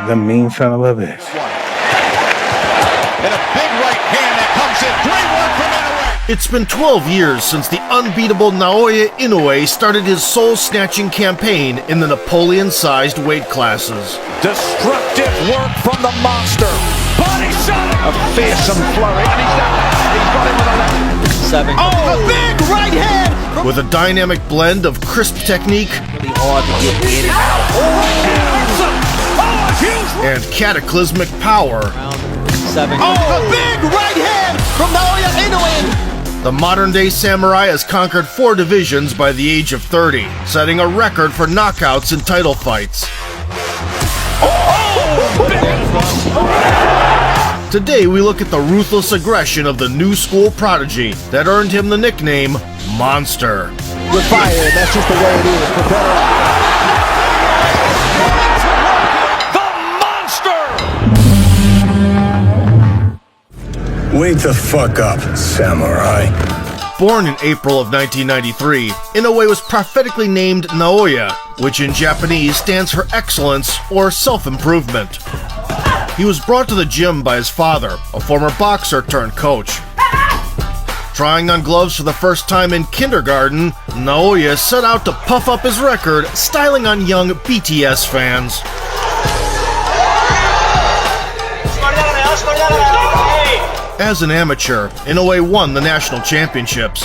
The mean son of a bitch. And a big right hand that comes in. Great work from Inoue. It's been 12 years since the unbeatable Naoya Inoue started his soul-snatching campaign in the Napoleon-sized weight classes. Destructive work from the monster. Body shot. A fearsome flurry. And he's down. He's got him with a left. 7. Oh, a big right hand. With a dynamic blend of crisp technique Really hard to get in and out. and cataclysmic power, Round 7. Oh, a big right hand from Naoya Inoue. the modern-day samurai has conquered 4 divisions by the age of 30, setting a record for knockouts in title fights. Today we look at the ruthless aggression of the new school prodigy that earned him the nickname Monster. With fire, that's just the way it is. For better. The monster. Wake the fuck up, samurai. Born in April of 1993, Inoue was prophetically named Naoya, which in Japanese stands for excellence or self-improvement. He was brought to the gym by his father, a former boxer turned coach. Trying on gloves for the first time in kindergarten, Naoya set out to puff up his record, styling on young BTS fans. As an amateur, Inoue won the national championships.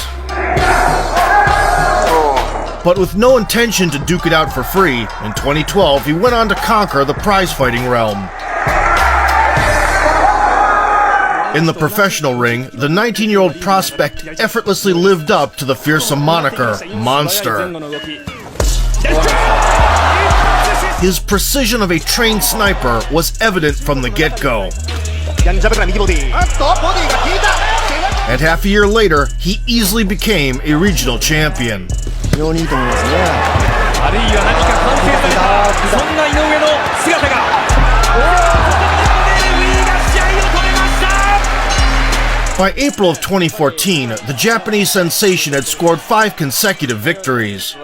But with no intention to duke it out for free, in 2012 he went on to conquer the prize-fighting realm. In the professional ring, the 19-year-old prospect effortlessly lived up to the fearsome moniker, Monster. His precision of a trained sniper was evident from the get-go. And half a year later, he easily became a regional champion. By April of 2014, the Japanese sensation had scored 5 consecutive victories.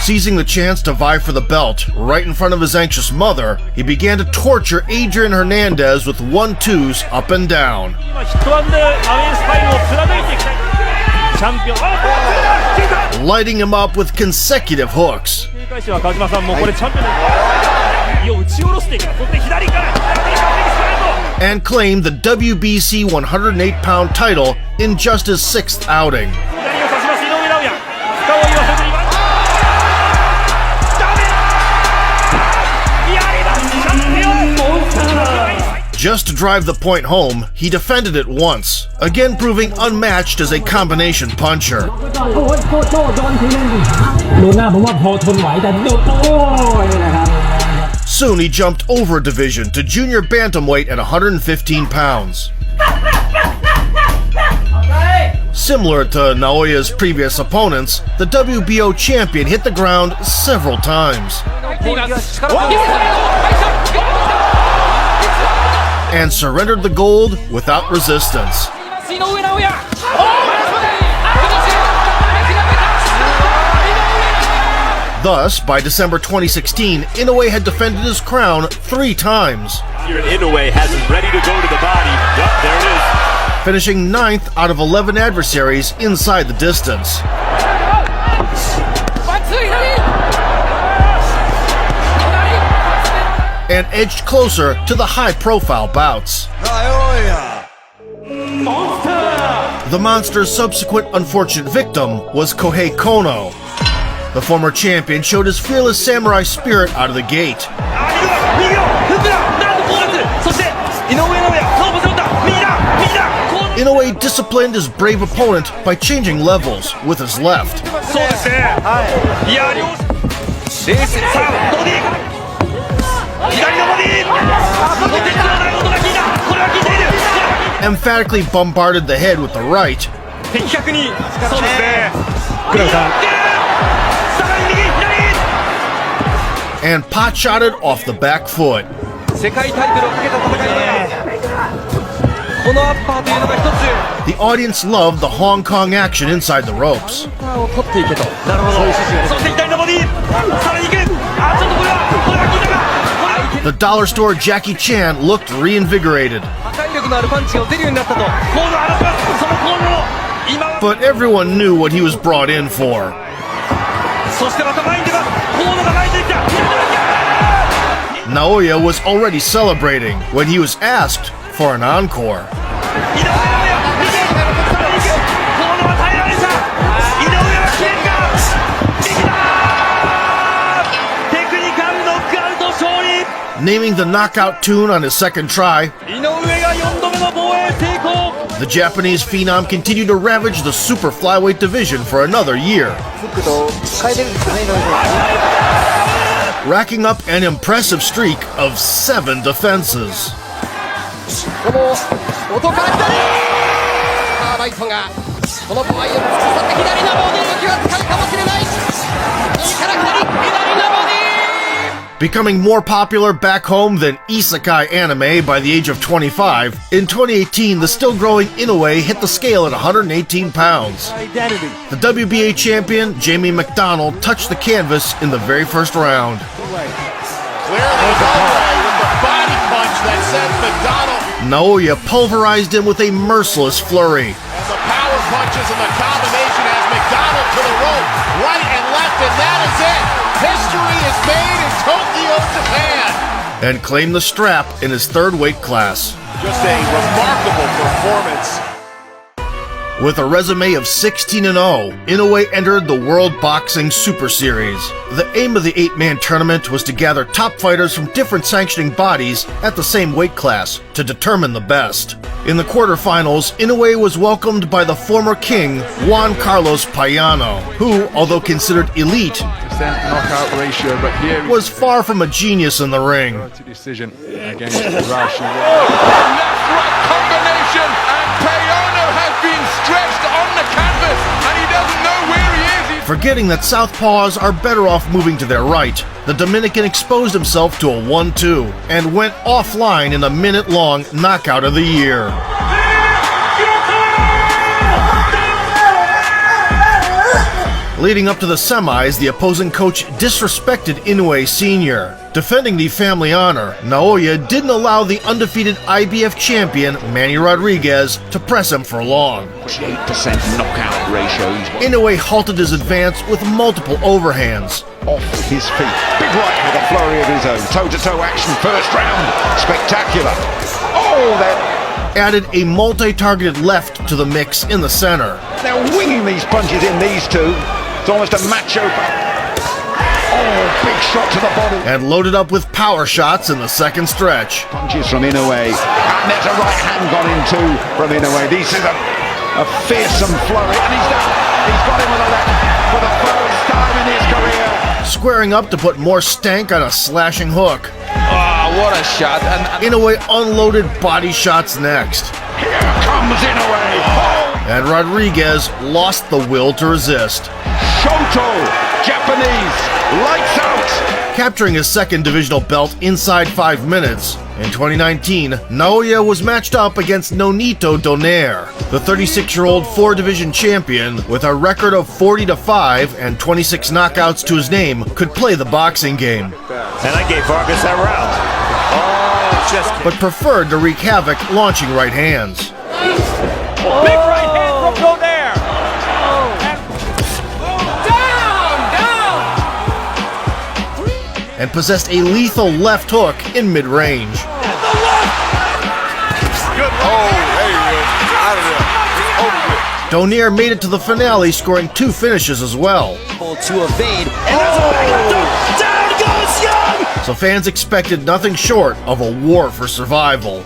Seizing the chance to vie for the belt right in front of his anxious mother, he began to torture Adrian Hernandez with 1-2s up and down, lighting him up with consecutive hooks, and claimed the WBC 108-pound title in just his 6th outing. Just to drive the point home, he defended it once, again proving unmatched as a combination puncher. Soon he jumped over a division to junior bantamweight at 115 pounds. Similar to Naoya's previous opponents, the WBO champion hit the ground several times and surrendered the gold without resistance. Thus, by December 2016, Inoue had defended his crown 3 times. Here Inoue has him ready to go to the body. Yep, there it is. Finishing 9th out of 11 adversaries inside the distance. And edged closer to the high-profile bouts. The monster's subsequent unfortunate victim was Kohei Kono. The former champion showed his fearless samurai spirit out of the gate. Inoue disciplined his brave opponent by changing levels with his left. Emphatically bombarded the head with the right. And pot-shotted off the back foot. The audience loved the Hong Kong action inside the ropes. The dollar store Jackie Chan looked reinvigorated. But everyone knew what he was brought in for. Naoya was already celebrating when he was asked for an encore. Naming the knockout tune on his second try, the Japanese phenom continued to ravage the super flyweight division for another year, racking up an impressive streak of 7 defenses. Becoming more popular back home than isekai anime by the age of 25, in 2018 the still-growing Inoue hit the scale at 118 pounds. The WBA champion, Jamie McDonald, touched the canvas in the very first round. Clearly Inoue with the body punch that sends McDonald. Naoya pulverized him with a merciless flurry. And the power punches and the combination has McDonald to the rope, right and left, and that is it. History is made in Tokyo, Japan. And claimed the strap in his third weight class. Just a remarkable performance. With a resume of 16-0, Inoue entered the World Boxing Super Series. The aim of the 8-man tournament was to gather top fighters from different sanctioning bodies at the same weight class to determine the best. In the quarterfinals, Inoue was welcomed by the former king, Juan Carlos Payano, who, although considered elite, knockout ratio, but here was far from a genius in the ring. Decision against Rush. Left-right combination, and Payano has been stretched on the canvas, and he doesn't know where he is. Forgetting that southpaws are better off moving to their right, the Dominican exposed himself to a 1-2 and went offline in a minute-long knockout of the year. Leading up to the semis, the opposing coach disrespected Inoue Sr. Defending the family honor, Naoya didn't allow the undefeated IBF champion, Manny Rodriguez, to press him for long. 48% knockout ratio. Inoue halted his advance with multiple overhands. Off his feet. Big right with a flurry of his own. Toe-to-toe action, first round. Spectacular. Oh, that added a multi-targeted left to the mix in the center. They're winging these punches in, these two. It's almost a macho. Oh, big shot to the body. And loaded up with power shots in the second stretch. Punches from Inoue. And there's a right hand gone in too from Inoue. This is a fearsome flurry. And he's done. He's got him with a left for the first time in his career. Squaring up to put more stank on a slashing hook. Oh, what a shot. And Inoue unloaded body shots next. Here comes Inoue. Oh. And Rodriguez lost the will to resist. Shoto, Japanese, lights out! Capturing his second divisional belt inside 5 minutes, in 2019, Naoya was matched up against Nonito Donaire. The 36-year-old 4-division champion, with a record of 40-5 and 26 knockouts to his name, could play the boxing game. And I gave Vargas that round. Oh, but preferred to wreak havoc launching right hands. Big right hand from Donaire. And possessed a lethal left hook in mid-range. Donaire made it to the finale, scoring 2 finishes as well. To evade. Down goes Young! So fans expected nothing short of a war for survival.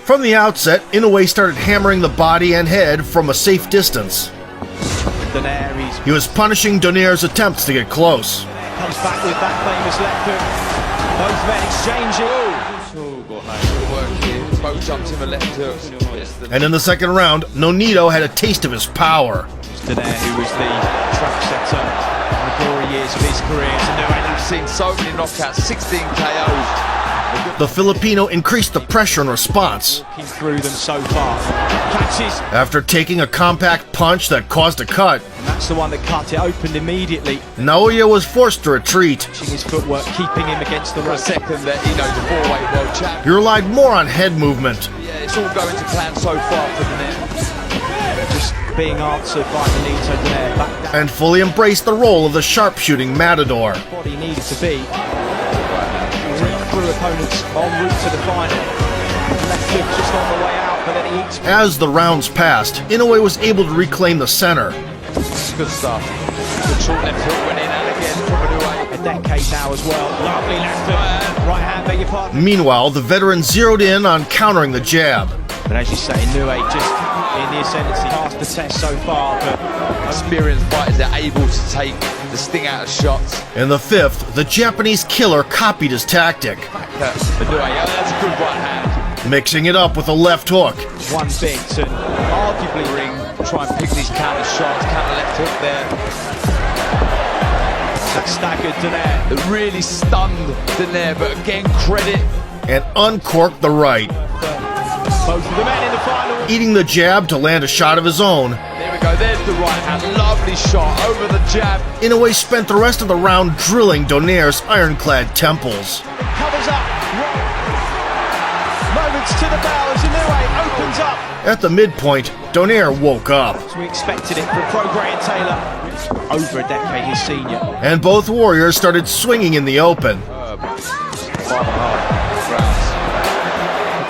From the outset, Inoue started hammering the body and head from a safe distance. He was punishing Donaire's attempts to get close. Comes back with that famous left hook. Both men exchanging. Got good work here. Both jumped in the left hook. And in the second round, Nonito had a taste of his power. Donaire, who was the track setter in the glory years of his career. So now I've seen so many knockouts, 16 KOs. The Filipino increased the pressure in response. Through them so far. Catches. After taking a compact punch that caused a cut, And that's the one that cut it, opened immediately. Naoya was forced to retreat. His footwork, keeping him against the For a second that, you know, the four-weight world champion. He relied more on head movement. Yeah, it's all going to plan so far for the net. just being answered by Benito there. Back down. And fully embraced the role of the sharpshooting matador. What he needed to be. Through opponents en route to the final. Left hook just on the way out, but then he eats. As the rounds passed, Inoue was able to reclaim the center. Good stuff. Good short left hook went in and again from Inoue. A decade now as well. Lovely left hook. Right hand, beg your pardon. Meanwhile, the veteran zeroed in on countering the jab. But as you say, Inoue just in the ascendancy, passed the test so far, but Experienced fighters are able to take the sting out of shots. In the fifth, the Japanese killer copied his tactic, Inoue, yeah, that's a good right hand. mixing it up with a left hook. one bit and arguably Ring, try and pick these counter shots, counter left hook there. that staggered Donaire. It really stunned Donaire, but again, credit. And uncorked the right, Both of the men in the final. eating the jab to land a shot of his own. There we go, there's the right hand. Lovely shot over the jab. Inoue spent the rest of the round drilling Donaire's ironclad temples. Covers up. Moments to the bow as Inoue opens up. At the midpoint, Donaire woke up, As we expected it from Pro Graham Taylor. Over a decade his senior. and both warriors started swinging in the open. 5.5 rounds.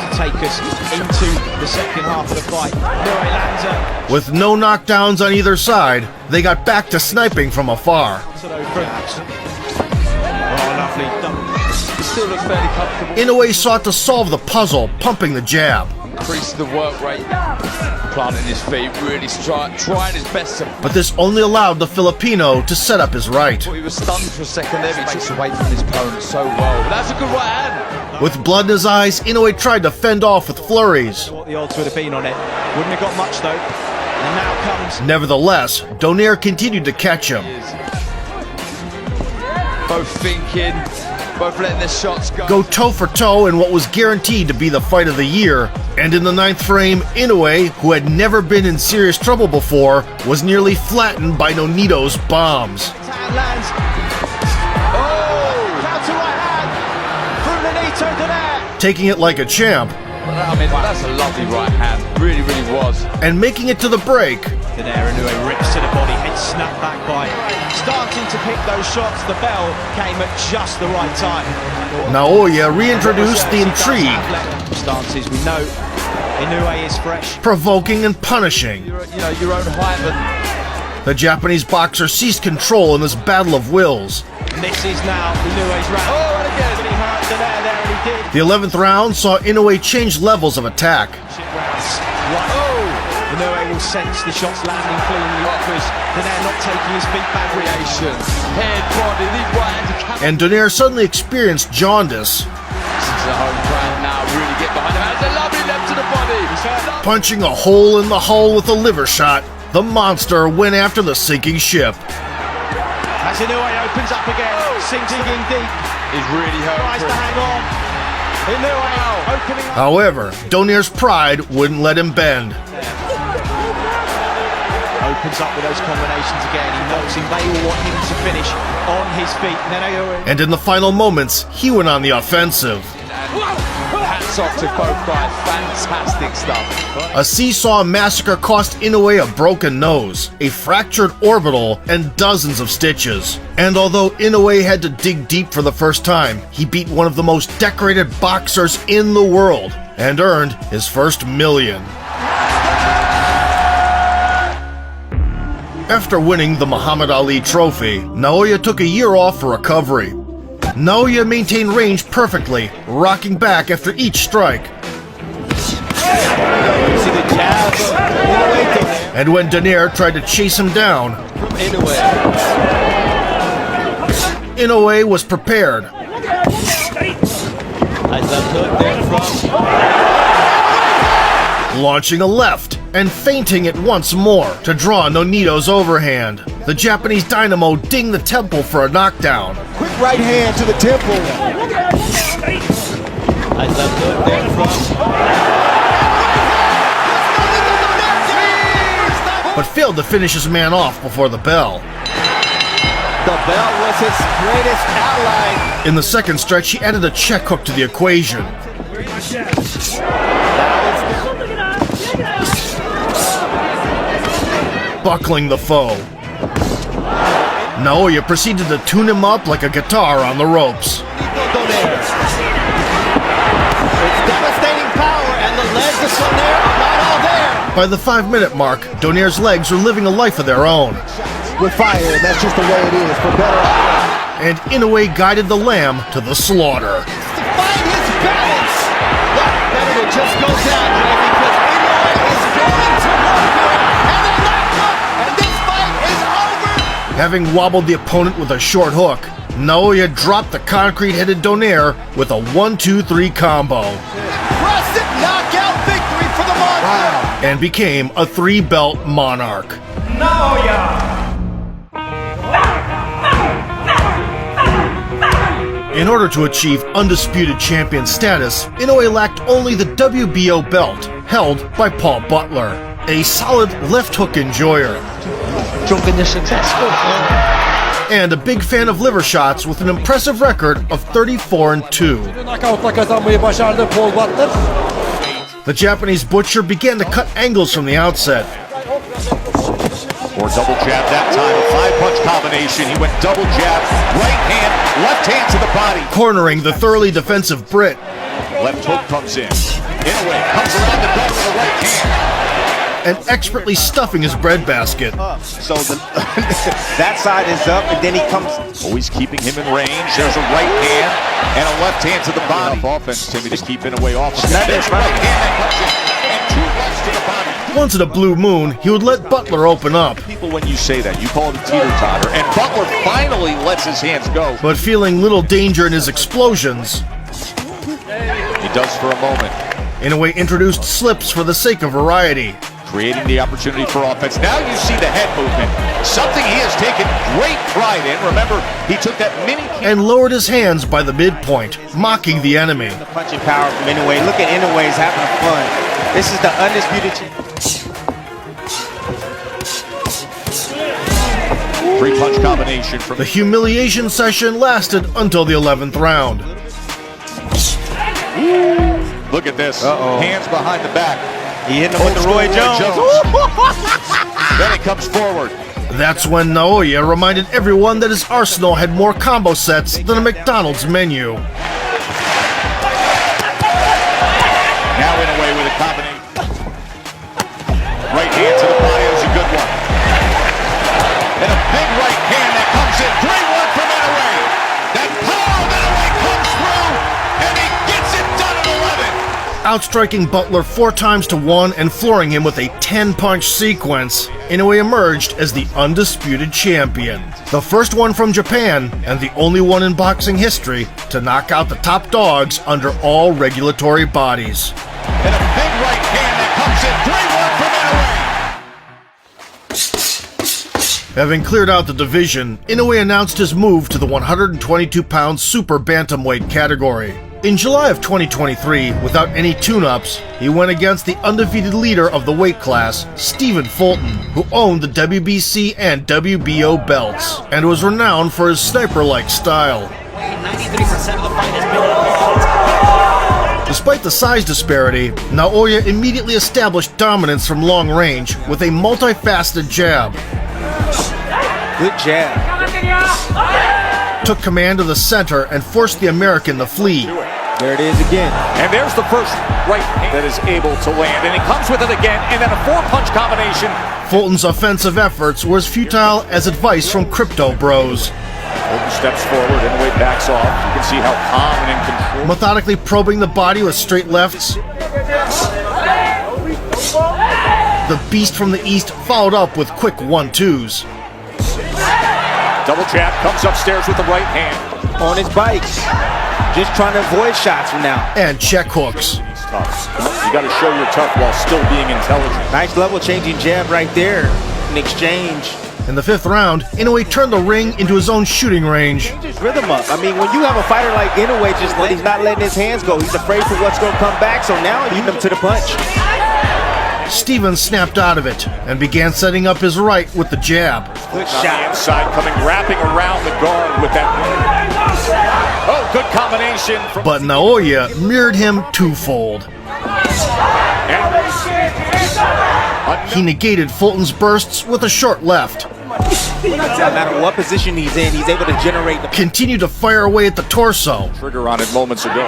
To take us into the second half of the fight. Inoue lands a With no knockdowns on either side, they got back to sniping from afar. Oh, lovely. He still looks fairly comfortable. Inoue sought to solve the puzzle, pumping the jab. Increasing the work rate. Planting his feet, really trying his best to. But this only allowed the Filipino to set up his right. He was stunned for a second there, but he took away from his opponent so well. But that's a good right hand. With blood in his eyes, Inoue tried to fend off with flurries. What the odds would have been on it. Wouldn't have got much though. And now comes Nevertheless, Donaire continued to catch him. Both thinking, both letting their shots Go toe for toe in what was guaranteed to be the fight of the year. And in the ninth frame, Inoue, who had never been in serious trouble before, was nearly flattened by Nonito's bombs. hand lands. Oh! Counter right hand from Benito Donaire. Taking it like a champ, I mean, that's a lovely right hand. Really, really was. and making it to the break. Donaire Inoue rips to the body, head snapped back by. Starting to pick those shots, the bell came at just the right time. Naoya reintroduced the intrigue, Stances, we know Inoue is fresh. provoking and punishing. Your own height, but The Japanese boxer seized control in this battle of wills. And this is now Inoue's round. Oh, and again. But he hurt Donaire there, and he did. The 11th round saw Inoue change levels of attack. Rounds. Right. Inoue will sense the shots landing cleanly because Donaire not taking his feet back. creation, head, body, these right hands are And Donaire suddenly experienced jaundice, This is the home crowd now. Really get behind him. That's a lovely left to the body. punching a hole in the hull with a liver shot. The monster went after the sinking ship. As Inoue opens up again, sinking deep, He's really tries hurt. to hang on. Inoue opening up. However, Donaire's pride wouldn't let him bend. Opens up with those combinations again. He knocks him. They all want him to finish on his feet. And then Inoue. And in the final moments, he went on the offensive. Hats off to both guys. Fantastic stuff. A seesaw massacre cost Inoue a broken nose, a fractured orbital, and dozens of stitches. And although Inoue had to dig deep for the first time, he beat one of the most decorated boxers in the world and earned his first million. After winning the Muhammad Ali trophy, Naoya took a year off for recovery. Naoya maintained range perfectly, rocking back after each strike. And when Donaire tried to chase him down, Inoue was prepared. Launching a left and feinting it once more to draw Nonito's overhand. The Japanese dynamo dinged the temple for a knockdown. Quick right hand to the temple. Nice left hook there from. but failed to finish his man off before the bell. The bell was his greatest ally. In the second stretch, he added a check hook to the equation. Buckling the foe. Naoya proceeded to tune him up like a guitar on the ropes. It's devastating power, and the legs of Donaire are not all there. By the 5-minute mark, Donaire's legs were living a life of their own. With fire, and that's just the way it is, for better. And Inoue guided the Lamb to the slaughter. Find his balance. Look, better to just go down, Jay, because Inoue is going to work here, and they're knocked up, and this fight is over. Having wobbled the opponent with a short hook, Naoya dropped the concrete-headed Donaire with a 1-2-3 combo. Impressive knockout victory for the Monster. And became a 3-belt monarch. In order to achieve undisputed champion status, Inoue lacked only the WBO belt, held by Paul Butler, a solid left hook enjoyer, and a big fan of liver shots with an impressive record of 34-2. The Japanese butcher began to cut angles from the outset. Or double jab that time, a 5-punch combination. He went double jab, right hand, left hand to the body. Cornering the thoroughly defensive Brit. Left hook comes in. Inoue comes around the gut with a right hand. And expertly stuffing his breadbasket. So that side is up, and then he comes. Always keeping him in range. There's a right hand and a left hand to the body. Offense, Timmy, to keep Inoue off. There's right hand that comes in, and 2 lefts to the body. Once in a blue moon, he would let Butler open up. People, when you say that, you call it a teeter-totter, and Butler finally lets his hands go. But feeling little danger in his explosions, he does for a moment. Inoue introduced slips for the sake of variety. Creating the opportunity for offense. Now you see the head movement. Something he has taken great pride in. Remember, he took that mini... And lowered his hands by the midpoint, mocking the enemy. The punching power from Inoue. Look at Inoue, he's having fun. This is the undisputed champion. 3-punch combination from... The humiliation session lasted until the 11th round. Look at this. Hands behind the back. He hit him with the Roy Jones. Then he comes forward. That's when Naoya reminded everyone that his arsenal had more combo sets than a McDonald's menu. Now Inoue with a combination. Right hand to the body is a good one. And a big right hand that comes in. Great work from Inoue. That power of Inoue comes through, and he gets it done at 11. Outstriking Butler 4 times to 1 and flooring him with a 10-punch sequence, Inoue emerged as the undisputed champion. The first one from Japan, and the only one in boxing history to knock out the top dogs under all regulatory bodies. And a big right hand that comes in. Great work from Inoue. Having cleared out the division, Inoue announced his move to the 122-pound super bantamweight category. In July of 2023, without any tune-ups, he went against the undefeated leader of the weight class, Stephen Fulton, who owned the WBC and WBO belts, and was renowned for his sniper-like style. 93% of the fight has been. Despite the size disparity, Naoya immediately established dominance from long range with a multifaceted jab. Good jab. Took command of the center and forced the American to flee. There it is again. And there's the first right hand that is able to land. And he comes with it again, and then a 4-punch combination. Fulton's offensive efforts were as futile as advice from crypto bros. Fulton steps forward, Inoue backs off. You can see how calm and in control. Methodically probing the body with straight lefts. The beast from the east followed up with quick 1-2s. Double jab, comes upstairs with the right hand. On his bikes. Just trying to avoid shots from now. And check hooks. He's tough. You got to show you're tough while still being intelligent. Nice level changing jab right there in exchange. In the 5th round, Inoue turned the ring into his own shooting range. Just rhythm up. I mean, when you have a fighter like Inoue, just he's not letting his hands go. He's afraid for what's going to come back, so now he's him to the punch. Stevens snapped out of it and began setting up his right with the jab. Good shot inside, coming wrapping around the guard with that. Oh, good combination. But Naoya mirrored him twofold. He negated Fulton's bursts with a short left. No matter what position he's in, he's able to generate the... Continued to fire away at the torso. Trigger on it moments ago.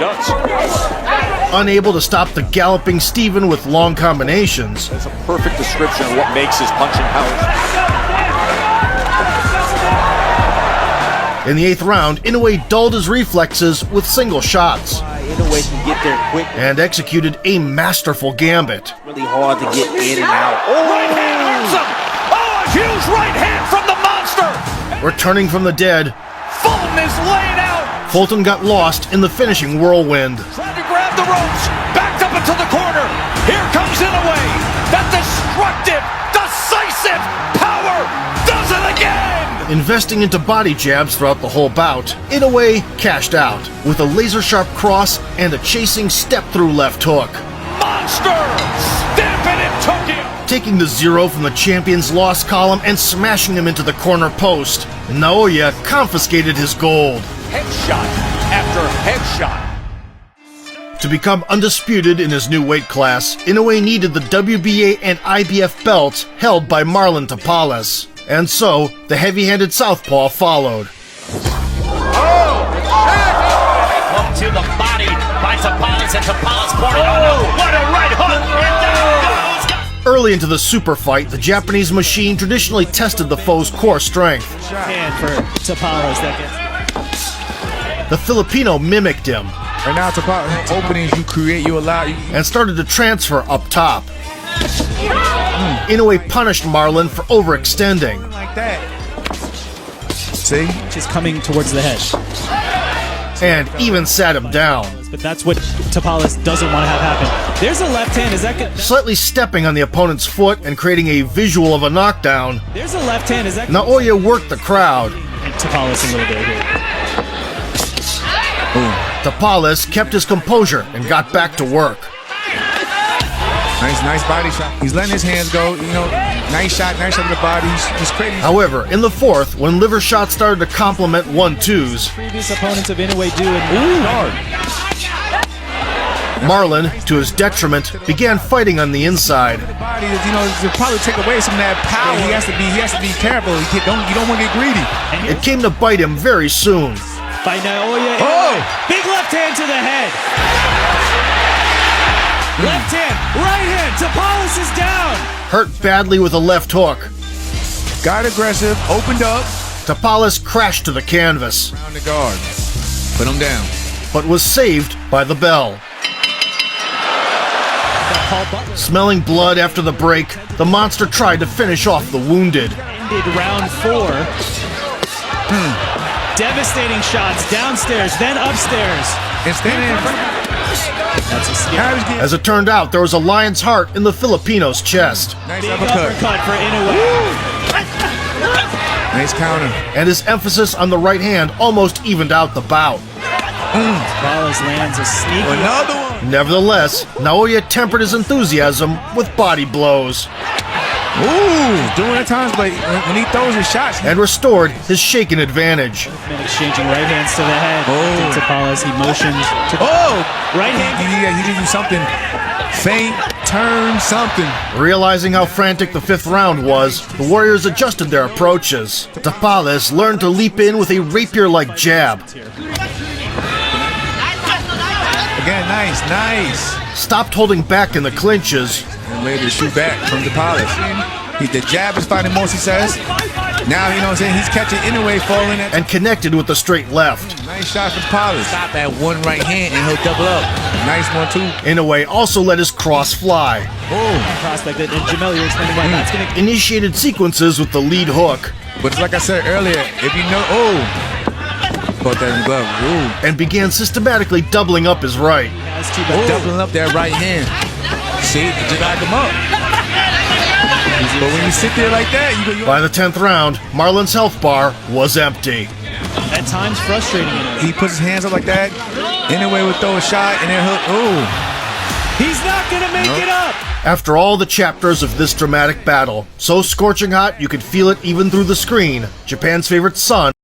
Unable to stop the galloping Steven with long combinations. That's a perfect description of what makes his punching power. In the 8th round, Inoue dulled his reflexes with single shots. Inoue can get there quick. And executed a masterful gambit. Really hard to get in and out. Oh, right hand hurts him! Oh, a huge right hand from the monster! Returning from the dead, Fulton is laid out! Fulton got lost in the finishing whirlwind. Trying to grab the ropes, backed up into the corner. Here comes Inoue. That destructive, decisive power does it again! Investing into body jabs throughout the whole bout, Inoue cashed out with a laser-sharp cross and a chasing step-through left hook. Monster! Stamping in Tokyo! Taking the 0 from the champion's loss column and smashing him into the corner post, Naoya confiscated his gold. Headshot after headshot. To become undisputed in his new weight class, Inoue needed the WBA and IBF belts held by Marlon Tapales. And so, the heavy-handed southpaw followed. Up to the body by Tapales, and Tapales pouring on him. What a right hook! And down he goes! Early into the super fight, the Japanese machine traditionally tested the foe's core strength. Hand for Tapales that gets. The Filipino mimicked him. Right now, Tapales, openings you create, you allow. And started to transfer up top. Inoue punished Marlon for overextending. Like that. See? Just coming towards the head. And even sat him down. But that's what Tapales doesn't want to have happen. There's a left hand. Is that good? Slightly stepping on the opponent's foot and creating a visual of a knockdown. There's a left hand. Is that good? Naoya worked the crowd. Tapales a little bit here. Tapales kept his composure and got back to work. Nice body shot. He's letting his hands go, you know, nice shot to the body. He's crazy. However, in the 4th, when liver shots started to complement 1-2s, previous opponents of Inoue do Marlon, to his detriment, began fighting on the inside. The body, you know, to probably take away some of that power. He has to be careful. You don't want to get greedy. It came to bite him very soon. By Naoya. Big left hand to the head. Left hand, right hand, Tapales is down. Hurt badly with a left hook. Got aggressive, opened up. Tapales crashed to the canvas. Around the guard. Put him down. But was saved by the bell. Smelling blood after the break, the monster tried to finish off the wounded. Ended round 4. Devastating shots downstairs, then upstairs. And standing in front. That's a scary. As it turned out, there was a lion's heart in the Filipino's chest. Nice big uppercut for Inoue. Nice counter. And his emphasis on the right hand almost evened out the bout. Tapales lands a sneaky. Another one. Nevertheless, Naoya tempered his enthusiasm with body blows. Ooh, doing at times, but when he throws his shots, and restored his shaken advantage. Exchanging right hands to the head. Tapales, he motioned to right hand. He did do something, feint, turn, something. Realizing how frantic the 5th round was, the Warriors adjusted their approaches. Tapales learned to leap in with a rapier-like jab. Again, nice. Stopped holding back in the clinches. And ready to shoot back from Tapales. The jab is finding more success. Now, you know what I'm saying, he's catching Inoue falling at. And connected with the straight left. Nice shot from Tapales. Stop that one right hand and he'll double up. Nice one, too. Inoue also let his cross fly. Prospect, and Jamel, you're explaining why that's going to. Initiated sequences with the lead hook. But like I said earlier, if you know, caught that in the glove. And began systematically doubling up his right. Doubling up that right hand. See, just knock him up. He's But when you sit there like that, you By the 10th round, Marlon's health bar was empty. At times frustrating. He puts his hands up like that. Inoue would throw a shot, and then ooh. He's not gonna make it up. After all the chapters of this dramatic battle, so scorching hot you could feel it even through the screen, Japan's favorite son